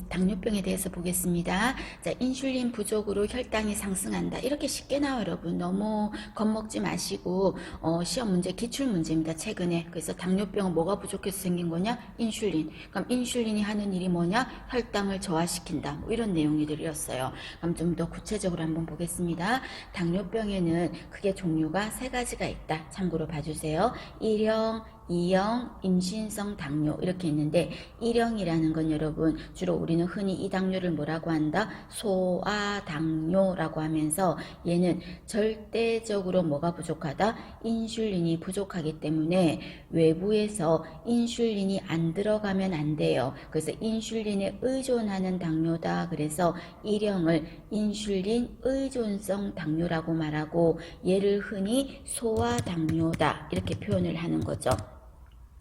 당뇨병에 대해서 보겠습니다. 자, 인슐린 부족으로 혈당이 상승한다. 이렇게 쉽게 나와요, 여러분. 너무 겁먹지 마시고, 시험 문제, 기출 문제입니다, 최근에. 그래서 당뇨병은 뭐가 부족해서 생긴 거냐? 인슐린. 그럼 인슐린이 하는 일이 뭐냐? 혈당을 저하시킨다. 뭐 이런 내용들이었어요. 그럼 좀 더 구체적으로 한번 보겠습니다. 당뇨병에는 크게 종류가 세 가지가 있다. 참고로 봐주세요. 1형, 2형, 임신성 당뇨 이렇게 있는데, 1형이라는 건 여러분 주로 우리는 흔히 이 당뇨를 뭐라고 한다? 소아당뇨라고 하면서, 얘는 절대적으로 뭐가 부족하다? 인슐린이 부족하기 때문에 외부에서 인슐린이 안 들어가면 안 돼요. 그래서 인슐린에 의존하는 당뇨다. 그래서 1형을 인슐린 의존성 당뇨라고 말하고, 얘를 흔히 소아당뇨다 이렇게 표현을 하는 거죠.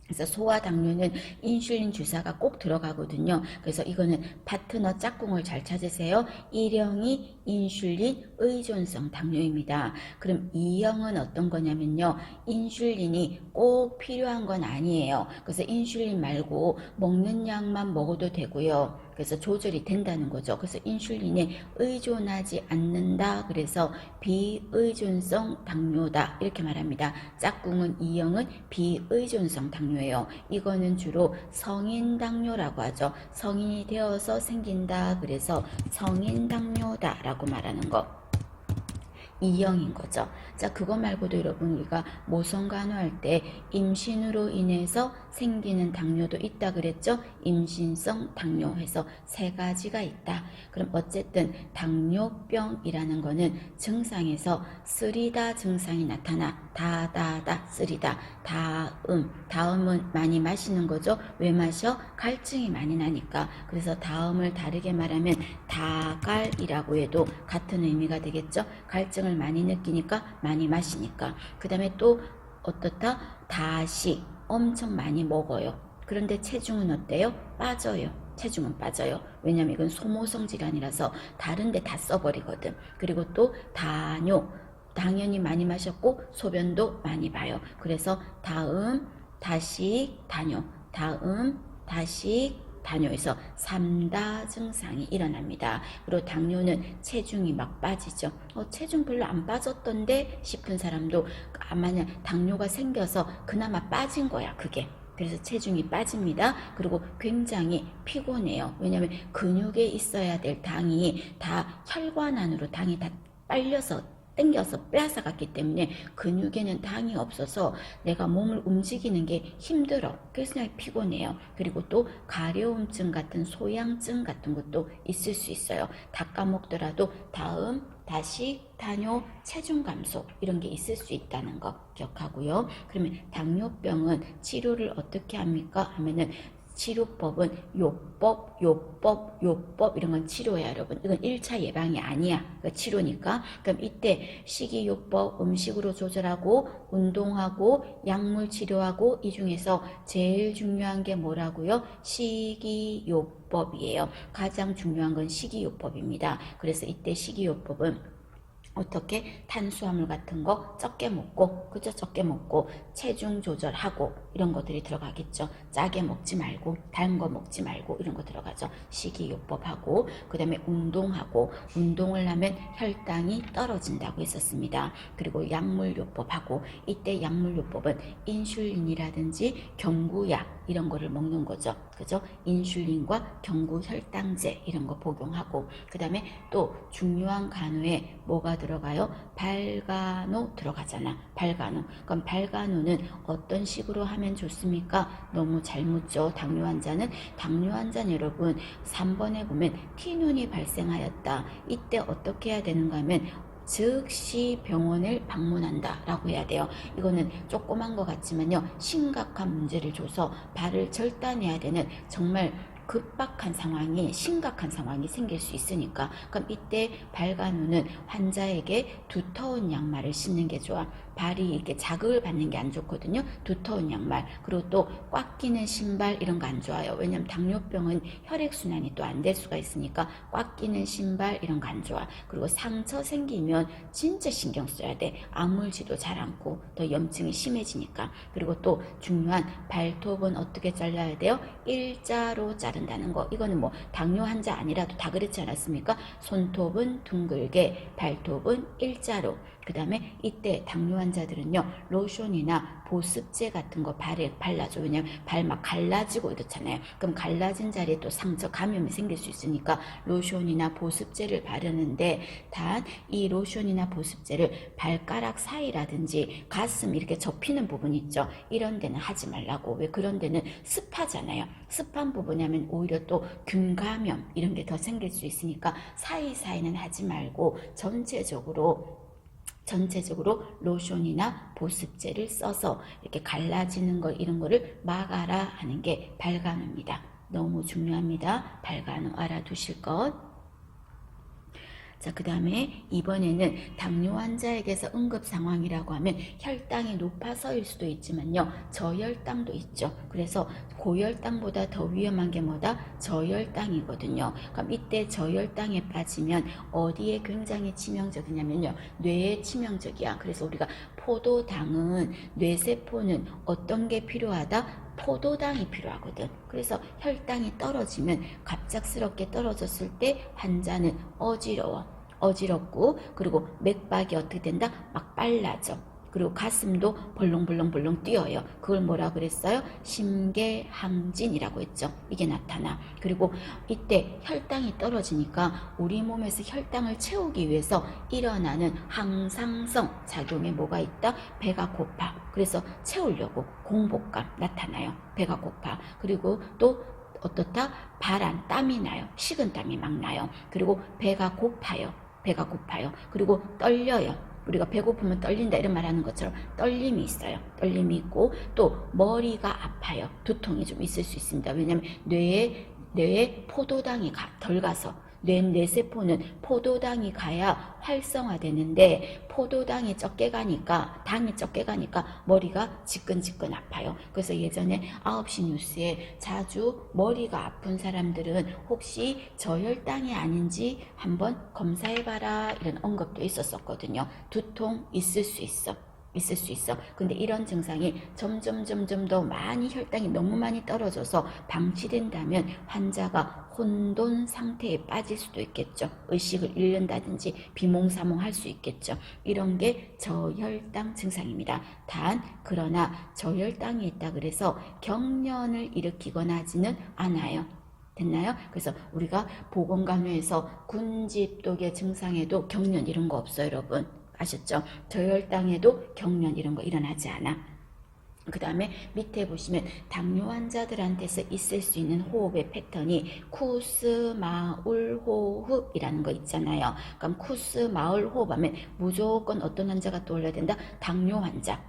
그래서 소아당뇨는 인슐린 주사가 꼭 들어가거든요. 그래서 이거는 파트너 짝꿍을 잘 찾으세요. 1형이 인슐린 의존성 당뇨입니다. 그럼 2형은 어떤 거냐면요, 인슐린이 꼭 필요한 건 아니에요. 그래서 인슐린 말고 먹는 약만 먹어도 되고요. 그래서 조절이 된다는 거죠. 그래서 인슐린에 의존하지 않는다. 그래서 비의존성 당뇨다 이렇게 말합니다. 짝꿍은 2형은 비의존성 당뇨예요. 이거는 주로 성인 당뇨라고 하죠. 성인이 되어서 생긴다. 그래서 성인 당뇨다 라고 말하는 거. 2형인 거죠. 자, 그거 말고도 여러분 우리가 모성 간호할 때 임신으로 인해서 생기는 당뇨도 있다 그랬죠. 임신성 당뇨 해서 세 가지가 있다. 그럼 어쨌든 당뇨병이라는 거는 증상에서 쓰리다 증상이 나타나. 다다다 쓰리다. 다음은 많이 마시는 거죠. 왜 마셔? 갈증이 많이 나니까. 그래서 다음을 다르게 말하면 다갈이라고 해도 같은 의미가 되겠죠. 갈증을 많이 느끼니까 많이 마시니까. 그 다음에 또 어떻다? 다시 엄청 많이 먹어요. 그런데 체중은 어때요? 빠져요. 체중은 빠져요. 왜냐면 이건 소모성 질환이라서 다른데 다 써버리거든. 그리고 또 다뇨. 당연히 많이 마셨고 소변도 많이 봐요. 그래서 다음, 다시, 다뇨. 다음, 다시, 당뇨에서 3다 증상이 일어납니다. 그리고 당뇨는 체중이 막 빠지죠. 체중 별로 안 빠졌던데 싶은 사람도 만약 당뇨가 생겨서 그나마 빠진 거야, 그게. 그래서 체중이 빠집니다. 그리고 굉장히 피곤해요. 왜냐하면 근육에 있어야 될 당이 다 혈관 안으로 당이 다 빨려서 땡겨서 빼앗아갔기 때문에 근육에는 당이 없어서 내가 몸을 움직이는 게 힘들어. 그래서 그냥 피곤해요. 그리고 또 가려움증 같은 소양증 같은 것도 있을 수 있어요. 다 까먹더라도 다음, 다시, 다뇨, 체중 감소 이런 게 있을 수 있다는 거 기억하고요. 그러면 당뇨병은 치료를 어떻게 합니까? 하면은 치료법은 요법 이런 건 치료야, 여러분. 이건 1차 예방이 아니야. 그러니까 치료니까. 그럼 이때 식이요법, 음식으로 조절하고 운동하고 약물 치료하고, 이 중에서 제일 중요한 게 뭐라고요? 식이요법이에요. 가장 중요한 건 식이요법입니다. 그래서 이때 식이요법은 어떻게 탄수화물 같은 거 적게 먹고, 그죠? 적게 먹고 체중 조절하고 이런 것들이 들어가겠죠. 짜게 먹지 말고 단 거 먹지 말고 이런 거 들어가죠. 식이요법하고, 그 다음에 운동하고, 운동을 하면 혈당이 떨어진다고 했었습니다. 그리고 약물요법하고, 이때 약물요법은 인슐린이라든지 경구약 이런 거를 먹는 거죠. 그죠? 인슐린과 경구혈당제 이런 거 복용하고, 그 다음에 또 중요한 간호에 뭐가 들어가요? 발간호 들어가잖아. 발간호. 그럼 발간호는 어떤 식으로 하면 좋습니까? 너무 잘 묻죠. 당뇨 환자는 여러분 3번에 보면 티눈이 발생하였다. 이때 어떻게 해야 되는가 하면 즉시 병원을 방문한다 라고 해야 돼요. 이거는 조그만 것 같지만요, 심각한 문제를 줘서 발을 절단해야 되는 정말 급박한 상황이, 심각한 상황이 생길 수 있으니까. 그럼 이때 발간호는 환자에게 두터운 양말을 신는 게 좋아. 발이 이렇게 자극을 받는 게 안 좋거든요. 두터운 양말, 그리고 또 꽉 끼는 신발 이런 거 안 좋아요. 왜냐면 당뇨병은 혈액순환이 또 안 될 수가 있으니까 꽉 끼는 신발 이런 거 안 좋아. 그리고 상처 생기면 진짜 신경 써야 돼. 아물지도 잘 않고 더 염증이 심해지니까. 그리고 또 중요한 발톱은 어떻게 잘라야 돼요? 일자로 자른다. 아픈다는 거, 이거는 뭐 당뇨 환자 아니라도 다 그렇지 않았습니까? 손톱은 둥글게, 발톱은 일자로. 그 다음에 이때 당뇨 환자들은요, 로션이나 보습제 같은 거 발에 발라줘. 왜냐면 발 막 갈라지고 이렇잖아요. 그럼 갈라진 자리에 또 상처, 감염이 생길 수 있으니까 로션이나 보습제를 바르는데, 단 이 로션이나 보습제를 발가락 사이라든지 가슴 이렇게 접히는 부분 있죠. 이런 데는 하지 말라고. 왜? 그런 데는 습하잖아요. 습한 부분이 하면 오히려 또 균 감염 이런 게 더 생길 수 있으니까 사이사이는 하지 말고 전체적으로 로션이나 보습제를 써서 이렇게 갈라지는 거 이런 거를 막아라 하는 게 발간호입니다. 너무 중요합니다. 발간호 알아두실 것. 자, 그 다음에 이번에는 당뇨 환자에게서 응급 상황이라고 하면 혈당이 높아서일 수도 있지만요, 저혈당도 있죠. 그래서 고혈당보다 더 위험한 게 뭐다? 저혈당이거든요. 그럼 이때 저혈당에 빠지면 어디에 굉장히 치명적이냐면요, 뇌에 치명적이야. 그래서 우리가 포도당은, 뇌세포는 어떤 게 필요하다? 포도당이 필요하거든. 그래서 혈당이 떨어지면, 갑작스럽게 떨어졌을 때 환자는 어지럽고, 그리고 맥박이 어떻게 된다? 막 빨라져. 그리고 가슴도 벌렁벌렁 뛰어요. 그걸 뭐라 그랬어요? 심계항진이라고 했죠. 이게 나타나. 그리고 이때 혈당이 떨어지니까 우리 몸에서 혈당을 채우기 위해서 일어나는 항상성 작용에 뭐가 있다? 배가 고파. 그래서 채우려고 공복감 나타나요. 배가 고파. 그리고 또 어떻다? 발안, 땀이 나요. 식은땀이 막 나요. 그리고 배가 고파요. 그리고 떨려요. 우리가 배고프면 떨린다 이런 말 하는 것처럼 떨림이 있어요. 떨림이 있고, 또 머리가 아파요. 두통이 좀 있을 수 있습니다. 왜냐하면 뇌에 포도당이 덜 가서, 뇌세포는 포도당이 가야 활성화되는데, 포도당이 적게 가니까, 당이 적게 가니까 머리가 지끈지끈 아파요. 그래서 예전에 9시 뉴스에 자주 머리가 아픈 사람들은 혹시 저혈당이 아닌지 한번 검사해봐라 이런 언급도 있었거든요. 두통 있을 수 있어. 근데 이런 증상이 점점 더 많이, 혈당이 너무 많이 떨어져서 방치된다면 환자가 혼돈 상태에 빠질 수도 있겠죠. 의식을 잃는다든지 비몽사몽 할 수 있겠죠. 이런 게 저혈당 증상입니다. 그러나 저혈당이 있다 그래서 경련을 일으키거나 하지는 않아요. 됐나요? 그래서 우리가 보건간호에서 군집독의 증상에도 경련 이런 거 없어요, 여러분. 아셨죠? 저혈당에도 경련 이런 거 일어나지 않아. 그 다음에 밑에 보시면 당뇨 환자들한테서 있을 수 있는 호흡의 패턴이 쿠스마울 호흡이라는 거 있잖아요. 그럼 쿠스마울 호흡 하면 무조건 어떤 환자가 떠올려야 된다? 당뇨 환자.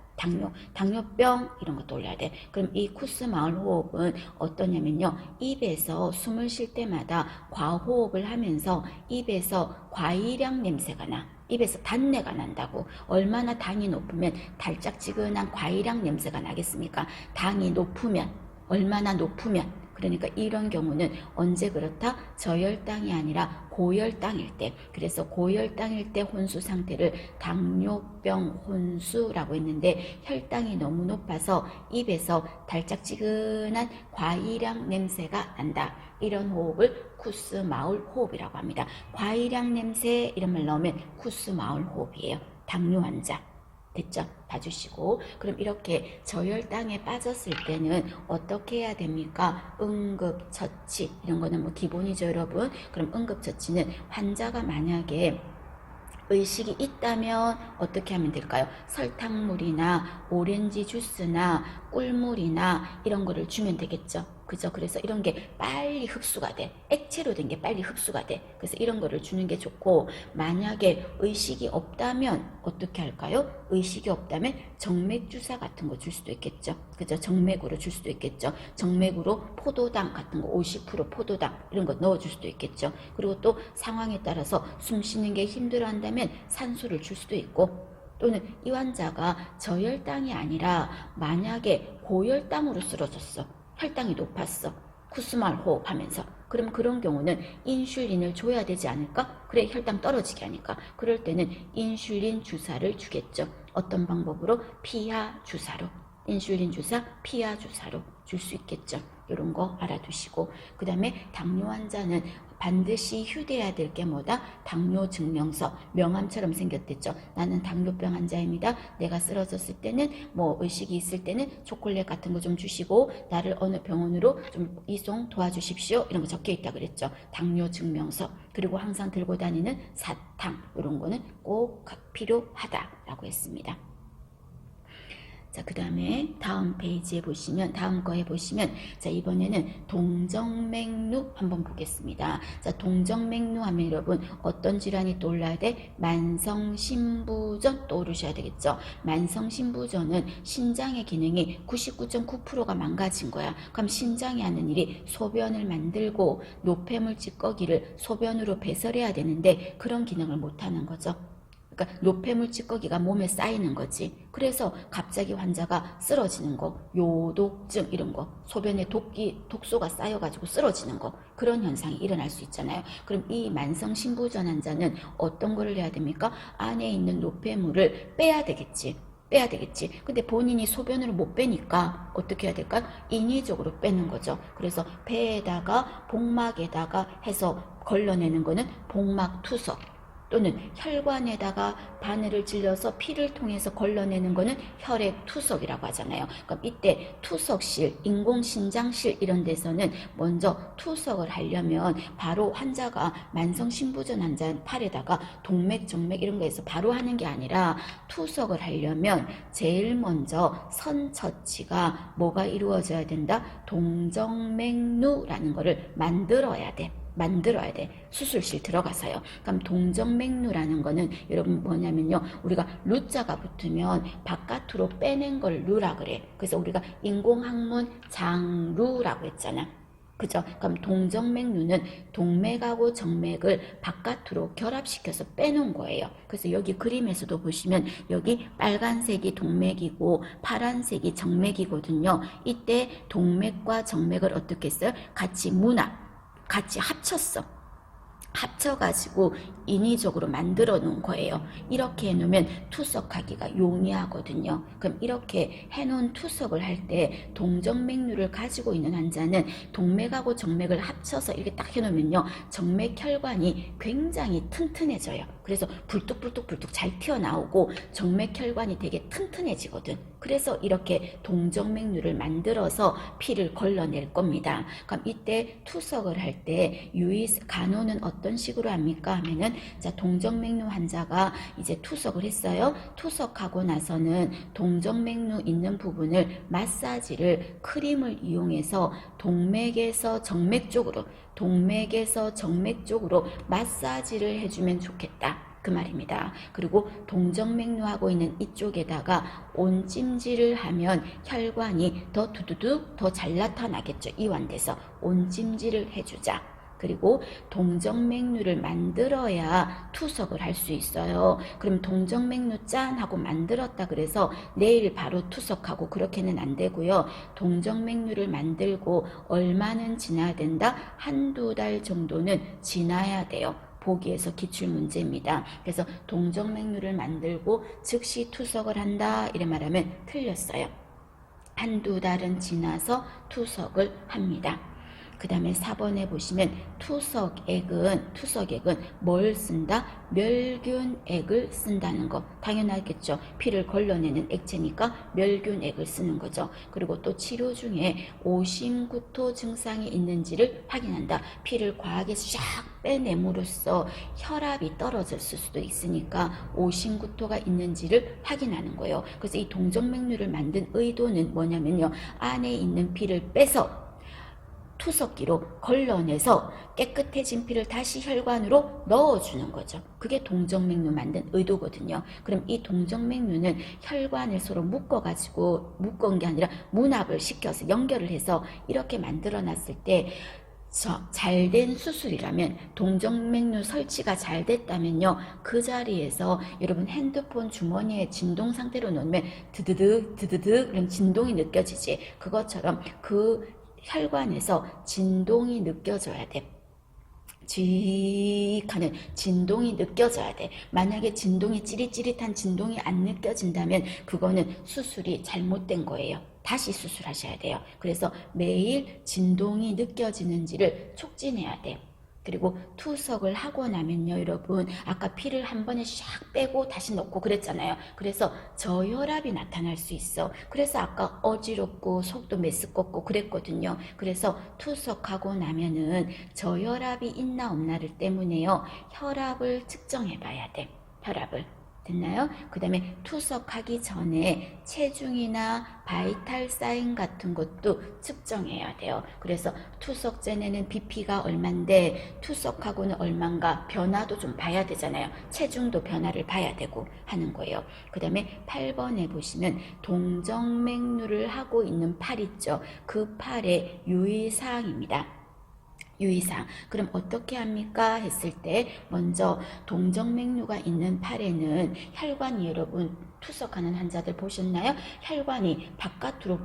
당뇨병 이런 거 떠올려야 돼. 그럼 이 쿠스마울 호흡은 어떠냐면요, 입에서 숨을 쉴 때마다 과호흡을 하면서 입에서 과일향 냄새가 나. 입에서 단내가 난다고. 얼마나 당이 높으면 달짝지근한 과일향 냄새가 나겠습니까? 당이 높으면, 얼마나 높으면. 그러니까 이런 경우는 언제 그렇다? 저혈당이 아니라 고혈당일 때. 그래서 고혈당일 때 혼수 상태를 당뇨병 혼수라고 했는데, 혈당이 너무 높아서 입에서 달짝지근한 과일향 냄새가 난다. 이런 호흡을 쿠스마울 호흡이라고 합니다. 과일향 냄새 이런 말 넣으면 쿠스마울 호흡이에요. 당뇨 환자. 됐죠? 봐주시고. 그럼 이렇게 저혈당에 빠졌을 때는 어떻게 해야 됩니까? 응급처치 이런 거는 뭐 기본이죠, 여러분. 그럼 응급처치는 환자가 만약에 의식이 있다면 어떻게 하면 될까요? 설탕물이나 오렌지 주스나 꿀물이나 이런 거를 주면 되겠죠. 그죠? 그래서 이런 게 빨리 흡수가 돼. 액체로 된 게 빨리 흡수가 돼. 그래서 이런 거를 주는 게 좋고, 만약에 의식이 없다면 어떻게 할까요? 의식이 없다면 정맥 주사 같은 거 줄 수도 있겠죠. 그죠? 정맥으로 줄 수도 있겠죠. 정맥으로 포도당 같은 거 50% 포도당 이런 거 넣어줄 수도 있겠죠. 그리고 또 상황에 따라서 숨 쉬는 게 힘들어 한다면 산소를 줄 수도 있고, 또는 이 환자가 저혈당이 아니라 만약에 고혈당으로 쓰러졌어. 혈당이 높았어. 쿠스마울 호흡하면서. 그럼 그런 경우는 인슐린을 줘야 되지 않을까? 그래, 혈당 떨어지게 하니까. 그럴 때는 인슐린 주사를 주겠죠. 어떤 방법으로? 피하 주사로. 인슐린 주사, 피하 주사로 줄 수 있겠죠. 이런 거 알아두시고, 그 다음에 당뇨 환자는 반드시 휴대해야 될 게 뭐다? 당뇨 증명서, 명함처럼 생겼댔죠. 나는 당뇨병 환자입니다. 내가 쓰러졌을 때는 뭐 의식이 있을 때는 초콜릿 같은 거 좀 주시고 나를 어느 병원으로 좀 이송 도와주십시오. 이런 거 적혀 있다 그랬죠. 당뇨 증명서. 그리고 항상 들고 다니는 사탕, 이런 거는 꼭 필요하다라고 했습니다. 자, 그 다음에 다음 페이지에 보시면, 다음 거에 보시면, 자, 이번에는 동정맥류 한번 보겠습니다. 자, 동정맥류 하면 여러분 어떤 질환이 떠올라야 돼? 만성신부전 떠오르셔야 되겠죠. 만성신부전은 신장의 기능이 99.9%가 망가진 거야. 그럼 신장이 하는 일이 소변을 만들고 노폐물 찌꺼기를 소변으로 배설해야 되는데 그런 기능을 못하는 거죠. 그러니까 노폐물 찌꺼기가 몸에 쌓이는 거지. 그래서 갑자기 환자가 쓰러지는 거, 요독증 이런 거, 소변에 독소가 쌓여가지고 쓰러지는 거, 그런 현상이 일어날 수 있잖아요. 그럼 이 만성신부전 환자는 어떤 거를 해야 됩니까? 안에 있는 노폐물을 빼야 되겠지. 근데 본인이 소변으로 못 빼니까 어떻게 해야 될까요? 인위적으로 빼는 거죠. 그래서 폐에다가 복막에다가 해서 걸러내는 거는 복막투석, 또는 혈관에다가 바늘을 찔러서 피를 통해서 걸러내는 거는 혈액투석이라고 하잖아요. 그럼 이때 투석실, 인공신장실 이런 데서는 먼저 투석을 하려면 바로 환자가 만성신부전 환자 팔에다가 동맥, 정맥 이런 거에서 바로 하는 게 아니라 투석을 하려면 제일 먼저 선처치가 뭐가 이루어져야 된다? 동정맥류라는 거를 만들어야 돼. 수술실 들어가서요. 그럼 동정맥류라는 거는 여러분 뭐냐면요. 우리가 루자가 붙으면 바깥으로 빼낸 걸 루라 그래. 그래서 우리가 인공학문 장루라고 했잖아. 그죠? 그럼 동정맥류는 동맥하고 정맥을 바깥으로 결합시켜서 빼놓은 거예요. 그래서 여기 그림에서도 보시면 여기 빨간색이 동맥이고 파란색이 정맥이거든요. 이때 동맥과 정맥을 어떻게 했어요? 같이 합쳐가지고 인위적으로 만들어 놓은 거예요. 이렇게 해놓으면 투석하기가 용이하거든요. 그럼 이렇게 해놓은 투석을 할 때 동정맥류를 가지고 있는 환자는 동맥하고 정맥을 합쳐서 이렇게 딱 해놓으면요. 정맥 혈관이 굉장히 튼튼해져요. 그래서 불뚝불뚝 잘 튀어나오고 정맥 혈관이 되게 튼튼해지거든. 그래서 이렇게 동정맥류를 만들어서 피를 걸러낼 겁니다. 그럼 이때 투석을 할 때 간호는 어떤 식으로 합니까? 하면은 자, 동정맥류 환자가 이제 투석을 했어요. 투석하고 나서는 동정맥류 있는 부분을 마사지를 크림을 이용해서 동맥에서 정맥 쪽으로 마사지를 해주면 좋겠다. 그 말입니다. 그리고 동정맥류하고 있는 이쪽에다가 온찜질을 하면 혈관이 더 두두둑 더 잘 나타나겠죠. 이완돼서 온찜질을 해주자. 그리고 동정맥류를 만들어야 투석을 할 수 있어요. 그럼 동정맥류 짠 하고 만들었다 그래서 내일 바로 투석하고 그렇게는 안 되고요. 동정맥류를 만들고 얼마는 지나야 된다? 한두 달 정도는 지나야 돼요. 보기에서 기출문제입니다. 그래서 동정맥류를 만들고 즉시 투석을 한다 이래 말하면 틀렸어요. 한두 달은 지나서 투석을 합니다. 그 다음에 4번에 보시면 투석액은 뭘 쓴다? 멸균액을 쓴다는 거. 당연하겠죠. 피를 걸러내는 액체니까 멸균액을 쓰는 거죠. 그리고 또 치료 중에 오심구토 증상이 있는지를 확인한다. 피를 과하게 샥 빼냄으로써 혈압이 떨어졌을 수도 있으니까 오심구토가 있는지를 확인하는 거예요. 그래서 이 동정맥류를 만든 의도는 뭐냐면요. 안에 있는 피를 빼서 투석기로 걸러내서 깨끗해진 피를 다시 혈관으로 넣어주는 거죠. 그게 동정맥류 만든 의도거든요. 그럼 이 동정맥류는 혈관을 서로 묶은 게 아니라 문합을 시켜서 연결을 해서 이렇게 만들어놨을 때 잘된 수술이라면 동정맥류 설치가 잘 됐다면요. 그 자리에서 여러분 핸드폰 주머니에 진동 상태로 놓으면 드드득 그런 진동이 느껴지지. 그것처럼 그 혈관에서 진동이 느껴져야 돼. 하는 진동이 느껴져야 돼. 만약에 진동이 찌릿찌릿한 진동이 안 느껴진다면 그거는 수술이 잘못된 거예요. 다시 수술하셔야 돼요. 그래서 매일 진동이 느껴지는지를 촉진해야 돼. 그리고 투석을 하고 나면요, 여러분, 아까 피를 한 번에 샥 빼고 다시 넣고 그랬잖아요. 그래서 저혈압이 나타날 수 있어. 그래서 아까 어지럽고 속도 메스껍고 그랬거든요. 그래서 투석하고 나면은 저혈압이 있나 없나를 때문에요, 혈압을 측정해 봐야 돼. 혈압을. 됐나요? 그 다음에 투석하기 전에 체중이나 바이탈 사인 같은 것도 측정해야 돼요. 그래서 투석 전에는 BP가 얼만데 투석하고는 얼만가 변화도 좀 봐야 되잖아요. 체중도 변화를 봐야 되고 하는 거예요. 그 다음에 8번에 보시면 동정맥류를 하고 있는 팔 있죠. 그 팔의 유의사항입니다. 유의사항. 그럼 어떻게 합니까? 했을 때 먼저 동정맥류가 있는 팔에는 혈관이, 여러분 투석하는 환자들 보셨나요? 혈관이 바깥으로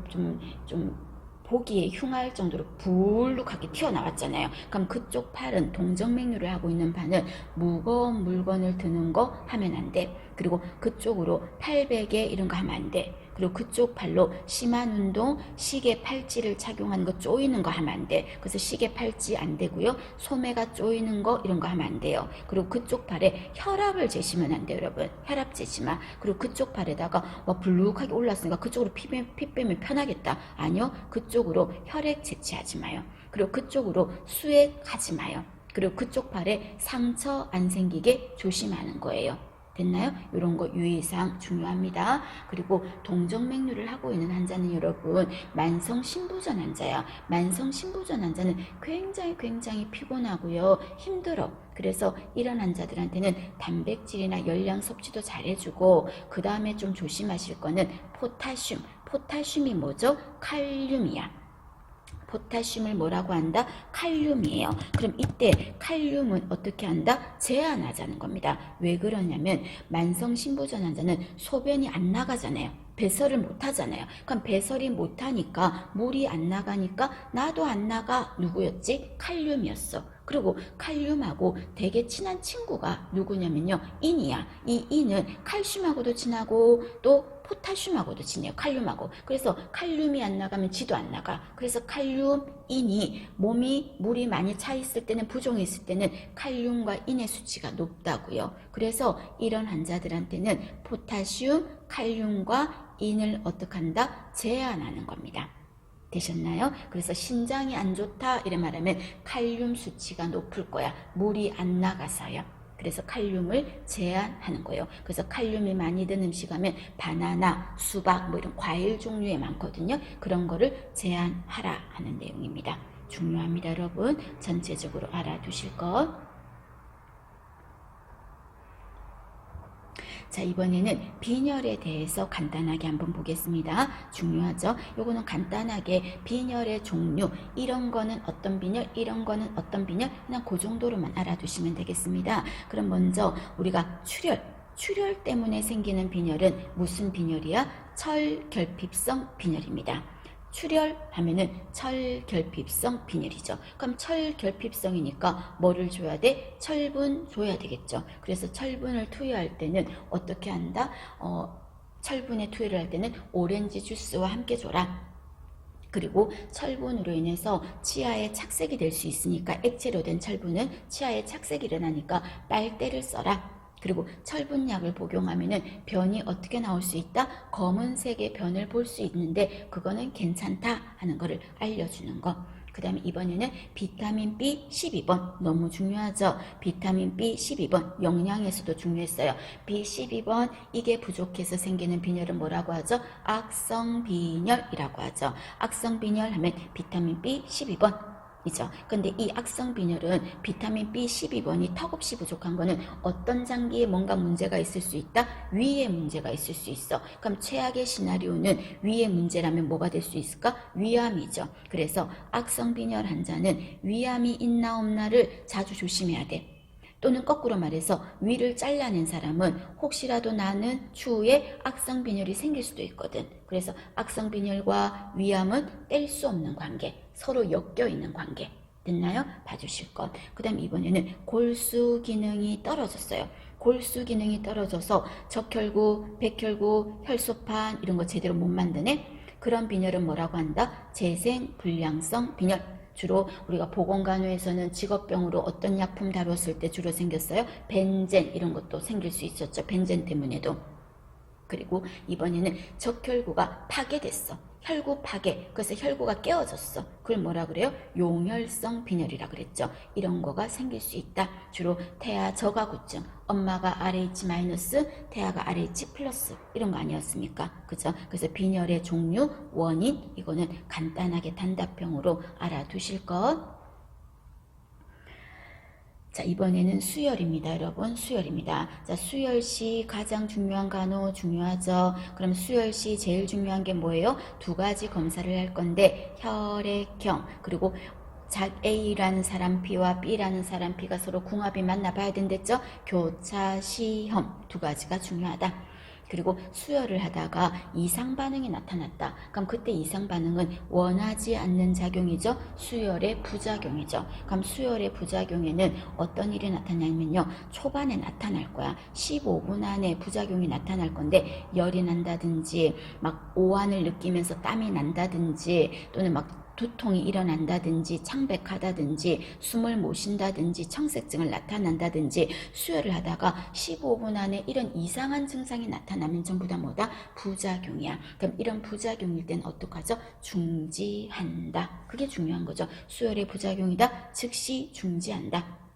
좀 보기에 흉할 정도로 불룩하게 튀어나왔잖아요. 그럼 그쪽 팔은, 동정맥류를 하고 있는 팔은 무거운 물건을 드는 거 하면 안 돼. 그리고 그쪽으로 팔베개 이런 거 하면 안 돼. 그리고 그쪽 팔로 심한 운동, 시계 팔찌를 착용하는 거, 쪼이는 거 하면 안 돼. 그래서 시계 팔찌 안 되고요. 소매가 쪼이는 거 이런 거 하면 안 돼요. 그리고 그쪽 팔에 혈압을 재시면 안 돼요, 여러분. 혈압 재지 마. 그리고 그쪽 팔에다가 와 불룩하게 올랐으니까 그쪽으로 피 빼면 편하겠다. 아니요. 그쪽으로 혈액 채취하지 마요. 그리고 그쪽으로 수액하지 마요. 그리고 그쪽 팔에 상처 안 생기게 조심하는 거예요. 됐나요? 이런 거 유의사항 중요합니다. 그리고 동정맥류를 하고 있는 환자는 여러분 만성 신부전 환자야. 만성 신부전 환자는 굉장히 피곤하고요. 힘들어. 그래서 이런 환자들한테는 단백질이나 열량 섭취도 잘해주고, 그 다음에 좀 조심하실 거는 포타슘. 포타슘이 뭐죠? 칼륨이야. 포타슘을 뭐라고 한다? 칼륨이에요. 그럼 이때 칼륨은 어떻게 한다? 제한하자는 겁니다. 왜 그러냐면 만성 신부전 환자는 소변이 안 나가잖아요. 배설을 못 하잖아요. 그럼 배설이 못 하니까 물이 안 나가니까 나도 안 나가. 누구였지? 칼륨이었어. 그리고 칼륨하고 되게 친한 친구가 누구냐면요, 인이야. 이 인은 칼슘하고도 친하고 또 포타슘하고도 친해요. 칼륨하고. 그래서 칼륨이 안 나가면 지도 안 나가. 그래서 칼륨, 인이, 몸이 물이 많이 차 있을 때는, 부종이 있을 때는 칼륨과 인의 수치가 높다고요. 그래서 이런 환자들한테는 포타슘, 칼륨과 인을 어떻게 한다? 제한하는 겁니다. 되셨나요? 그래서 신장이 안 좋다 이래 말하면 칼륨 수치가 높을 거야. 물이 안 나가서요. 그래서 칼륨을 제한하는 거예요. 그래서 칼륨이 많이 든 음식 하면 바나나, 수박 뭐 이런 과일 종류에 많거든요. 그런 거를 제한하라 하는 내용입니다. 중요합니다, 여러분. 전체적으로 알아두실 것. 자, 이번에는 빈혈에 대해서 간단하게 한번 보겠습니다. 중요하죠? 요거는 간단하게 빈혈의 종류, 이런 거는 어떤 빈혈, 이런 거는 어떤 빈혈, 그냥 그 정도로만 알아두시면 되겠습니다. 그럼 먼저 우리가 출혈 때문에 생기는 빈혈은 무슨 빈혈이야? 철결핍성 빈혈입니다. 출혈하면은 철결핍성 빈혈이죠. 그럼 철결핍성이니까 뭐를 줘야 돼? 철분 줘야 되겠죠. 그래서 철분을 투여할 때는 어떻게 한다? 철분에 투여를 할 때는 오렌지 주스와 함께 줘라. 그리고 철분으로 인해서 치아에 착색이 될 수 있으니까, 액체로 된 철분은 치아에 착색이 일어나니까 빨대를 써라. 그리고 철분약을 복용하면은 변이 어떻게 나올 수 있다? 검은색의 변을 볼 수 있는데 그거는 괜찮다 하는 거를 알려주는 거. 그 다음에 이번에는 비타민 B 12번 너무 중요하죠. 비타민 B 12번 영양에서도 중요했어요. B 12번 이게 부족해서 생기는 빈혈은 뭐라고 하죠? 악성빈혈이라고 하죠. 악성빈혈 하면 비타민 B 12번 이죠. 근데 이 악성 빈혈은 비타민 B12번이 턱없이 부족한 거는 어떤 장기에 뭔가 문제가 있을 수 있다? 위에 문제가 있을 수 있어. 그럼 최악의 시나리오는 위에 문제라면 뭐가 될 수 있을까? 위암이죠. 그래서 악성 빈혈 환자는 위암이 있나 없나를 자주 조심해야 돼. 또는 거꾸로 말해서 위를 잘라낸 사람은 혹시라도 나는 추후에 악성 빈혈이 생길 수도 있거든. 그래서 악성 빈혈과 위암은 뗄 수 없는 관계, 서로 엮여 있는 관계. 됐나요? 봐주실 것. 그 다음 이번에는 골수 기능이 떨어졌어요. 골수 기능이 떨어져서 적혈구, 백혈구, 혈소판 이런 거 제대로 못 만드네. 그런 빈혈은 뭐라고 한다? 재생불량성 빈혈. 주로 우리가 보건간호에서는 직업병으로 어떤 약품 다뤘을 때 주로 생겼어요? 벤젠 이런 것도 생길 수 있었죠. 벤젠 때문에도. 그리고 이번에는 적혈구가 파괴됐어. 혈구 파괴. 그래서 혈구가 깨어졌어. 그걸 뭐라 그래요? 용혈성 빈혈이라 그랬죠. 이런 거가 생길 수 있다. 주로 태아 저가구증. 엄마가 RH 마이너스, 태아가 RH 플러스 이런 거 아니었습니까? 그죠? 그래서 빈혈의 종류, 원인 이거는 간단하게 단답형으로 알아두실 것. 자, 이번에는 수혈입니다. 여러분, 수혈입니다. 자, 수혈 시 가장 중요한 간호 중요하죠. 그럼 수혈 시 제일 중요한 게 뭐예요? 두 가지 검사를 할 건데 혈액형 그리고 A라는 사람 B와 B라는 사람 B가 서로 궁합이 맞나 봐야 된댔죠? 교차 시험 두 가지가 중요하다. 그리고 수혈을 하다가 이상 반응이 나타났다. 그럼 그때 이상 반응은 원하지 않는 작용이죠. 수혈의 부작용이죠. 그럼 수혈의 부작용에는 어떤 일이 나타나냐면요. 초반에 나타날 거야. 15분 안에 부작용이 나타날 건데 열이 난다든지 막 오한을 느끼면서 땀이 난다든지 또는 막 두통이 일어난다든지 창백하다든지 숨을 못 쉰다든지 청색증을 나타난다든지 수혈을 하다가 15분 안에 이런 이상한 증상이 나타나면 전부 다 뭐다? 부작용이야. 그럼 이런 부작용일 땐 어떡하죠? 중지한다. 그게 중요한 거죠. 수혈의 부작용이다. 즉시 중지한다.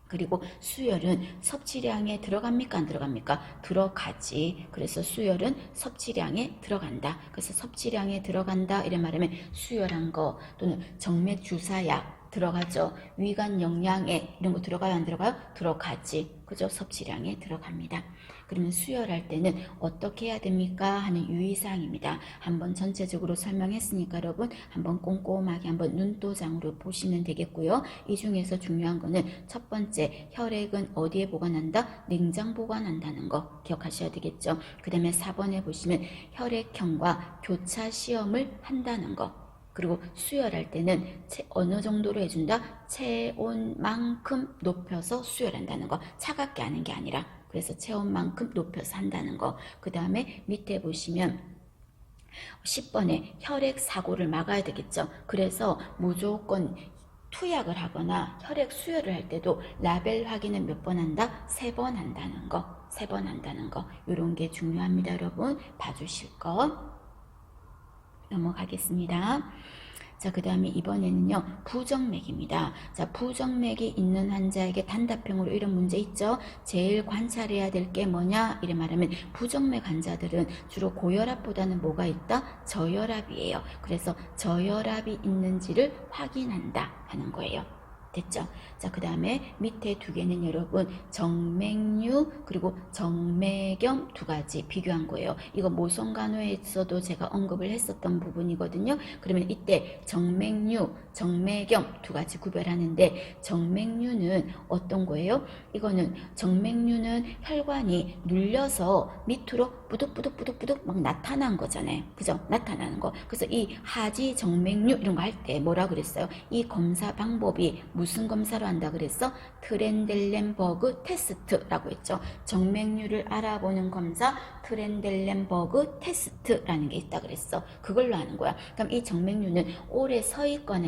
그리고 수혈은 섭취량에 들어갑니까? 안 들어갑니까? 들어가지. 그래서 수혈은 섭취량에 들어간다. 그래서 섭취량에 들어간다. 이런 말하면 수혈한 거 또는 정맥 주사약 들어가죠. 위관 영양액 이런 거 들어가요? 안 들어가요? 들어가지. 그죠? 섭취량에 들어갑니다. 그러면 수혈할 때는 어떻게 해야 됩니까? 하는 유의사항입니다. 한번 전체적으로 설명했으니까 여러분 한번 꼼꼼하게 한번 눈도장으로 보시면 되겠고요. 이 중에서 중요한 거는 첫 번째 혈액은 어디에 보관한다? 냉장 보관한다는 거 기억하셔야 되겠죠. 그 다음에 4번에 보시면 혈액형과 교차 시험을 한다는 거. 그리고 수혈할 때는 어느 정도로 해준다? 체온만큼 높여서 수혈한다는 거. 차갑게 하는 게 아니라. 그래서 체온만큼 높여서 한다는 거. 그 다음에 밑에 보시면 10번에 혈액 사고를 막아야 되겠죠. 그래서 무조건 투약을 하거나 혈액 수혈을 할 때도 라벨 확인은 몇 번 한다? 3번 한다는 거. 3번 한다는 거. 이런 게 중요합니다. 여러분 봐주실 거. 넘어가겠습니다. 자, 그 다음에 이번에는요, 부정맥입니다. 자, 부정맥이 있는 환자에게 단답형으로 이런 문제 있죠? 제일 관찰해야 될 게 뭐냐? 이래 말하면 부정맥 환자들은 주로 고혈압보다는 뭐가 있다? 저혈압이에요. 그래서 저혈압이 있는지를 확인한다 하는 거예요. 됐죠? 자, 그 다음에 밑에 두 개는 여러분 정맥류 그리고 정맥염 두 가지 비교한 거예요. 이거 모성간호에서도 제가 언급을 했었던 부분이거든요. 그러면 이때 정맥류, 정맥염 두 가지 구별하는데 정맥류는 어떤 거예요? 이거는 정맥류는 혈관이 눌려서 밑으로 뿌득뿌득뿌득뿌득 막 나타난 거잖아요. 그죠? 나타나는 거. 그래서 이 하지 정맥류 이런 거 할 때 뭐라 그랬어요? 이 검사 방법이 무슨 검사로 한다 그랬어? 트렌델렌버그 테스트라고 했죠. 정맥류를 알아보는 검사 트렌델렌버그 테스트라는 게 있다 그랬어. 그걸로 하는 거야. 그럼 이 정맥류는 오래 서있거나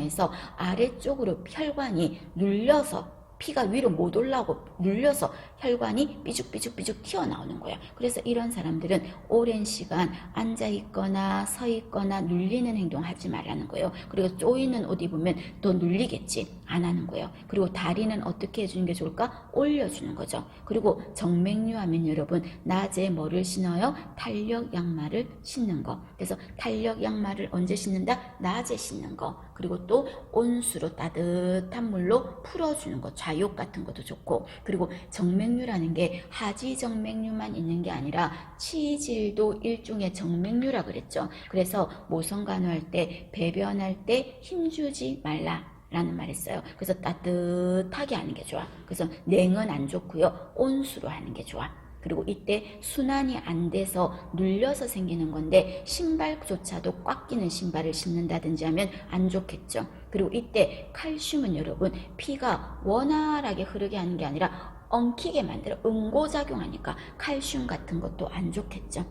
아래쪽으로 혈관이 눌려서 피가 위로 못 올라오고 눌려서 혈관이 삐죽삐죽삐죽 튀어나오는 거야. 그래서 이런 사람들은 오랜 시간 앉아있거나 서있거나 눌리는 행동 하지 말라는 거예요. 그리고 쪼이는 옷 입으면 또 눌리겠지. 안 하는 거예요. 그리고 다리는 어떻게 해주는 게 좋을까? 올려주는 거죠. 그리고 정맥류 하면 여러분 낮에 뭐를 신어요? 탄력 양말을 신는 거. 그래서 탄력 양말을 언제 신는다? 낮에 신는 거. 그리고 또 온수로 따뜻한 물로 풀어주는 거. 좌욕 같은 것도 좋고. 그리고 정맥류라는 게 하지 정맥류만 있는 게 아니라 치질도 일종의 정맥류라 그랬죠. 그래서 모성간호할 때 배변할 때 힘주지 말라 라는 말 했어요. 그래서 따뜻하게 하는 게 좋아. 그래서 냉은 안 좋고요. 온수로 하는 게 좋아. 그리고 이때 순환이 안 돼서 눌려서 생기는 건데 신발조차도 꽉 끼는 신발을 신는다든지 하면 안 좋겠죠. 그리고 이때 칼슘은 여러분 피가 원활하게 흐르게 하는 게 아니라 엉키게 만들어 응고작용하니까 칼슘 같은 것도 안 좋겠죠.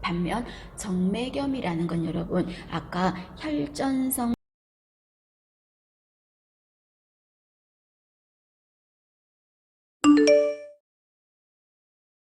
반면 정맥염이라는 건 여러분 아까 혈전성